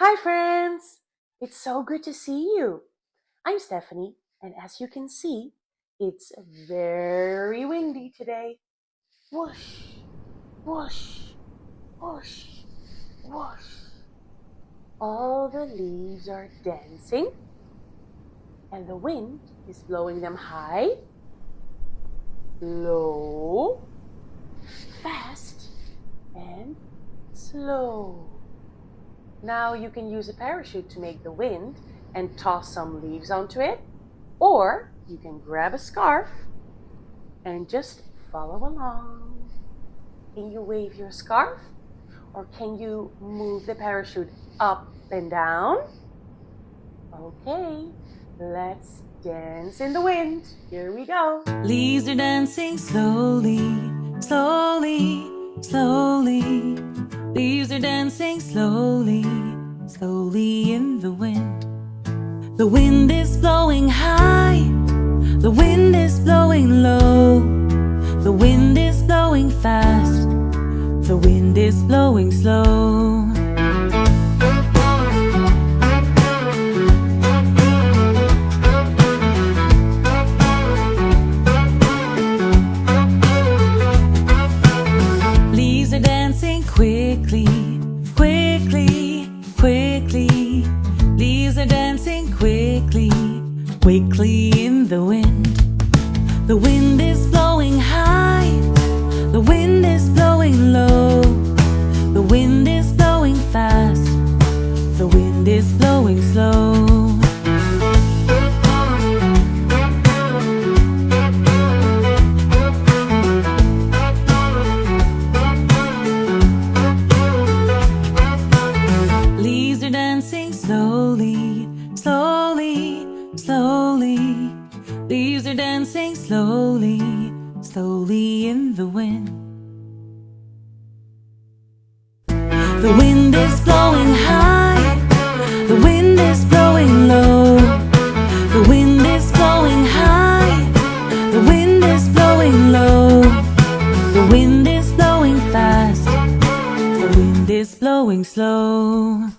Hi friends! It's so good to see you. I'm Stephanie, and as you can see, it's very windy today. Whoosh, whoosh, whoosh, whoosh. All the leaves are dancing, and the wind is blowing them high, low, fast, and slow. Now you can use a parachute to make the wind and toss some leaves onto it, or you can grab a scarf and just follow along. Can you wave your scarf, or can you move the parachute up and down? Okay, let's dance in the wind. Here we go. Leaves are dancing slowly, slowly, slowly. Leaves are dancing slowly, slowly in the wind. The wind is blowing high, the wind is blowing low. The wind is blowing fast, the wind is blowing slow. Leaves are dancing quickly, quickly, quickly. Leaves are dancing quickly, quickly in the wind. The wind is blowing high, the wind is blowing low. The wind is blowing fast, the wind is blowing slow. Leaves are dancing slowly, slowly, slowly. Leaves are dancing slowly, slowly in the wind. The wind is blowing high, the wind is blowing low. The wind is blowing high, the wind is blowing low. The wind is blowing fast, the wind is blowing slow.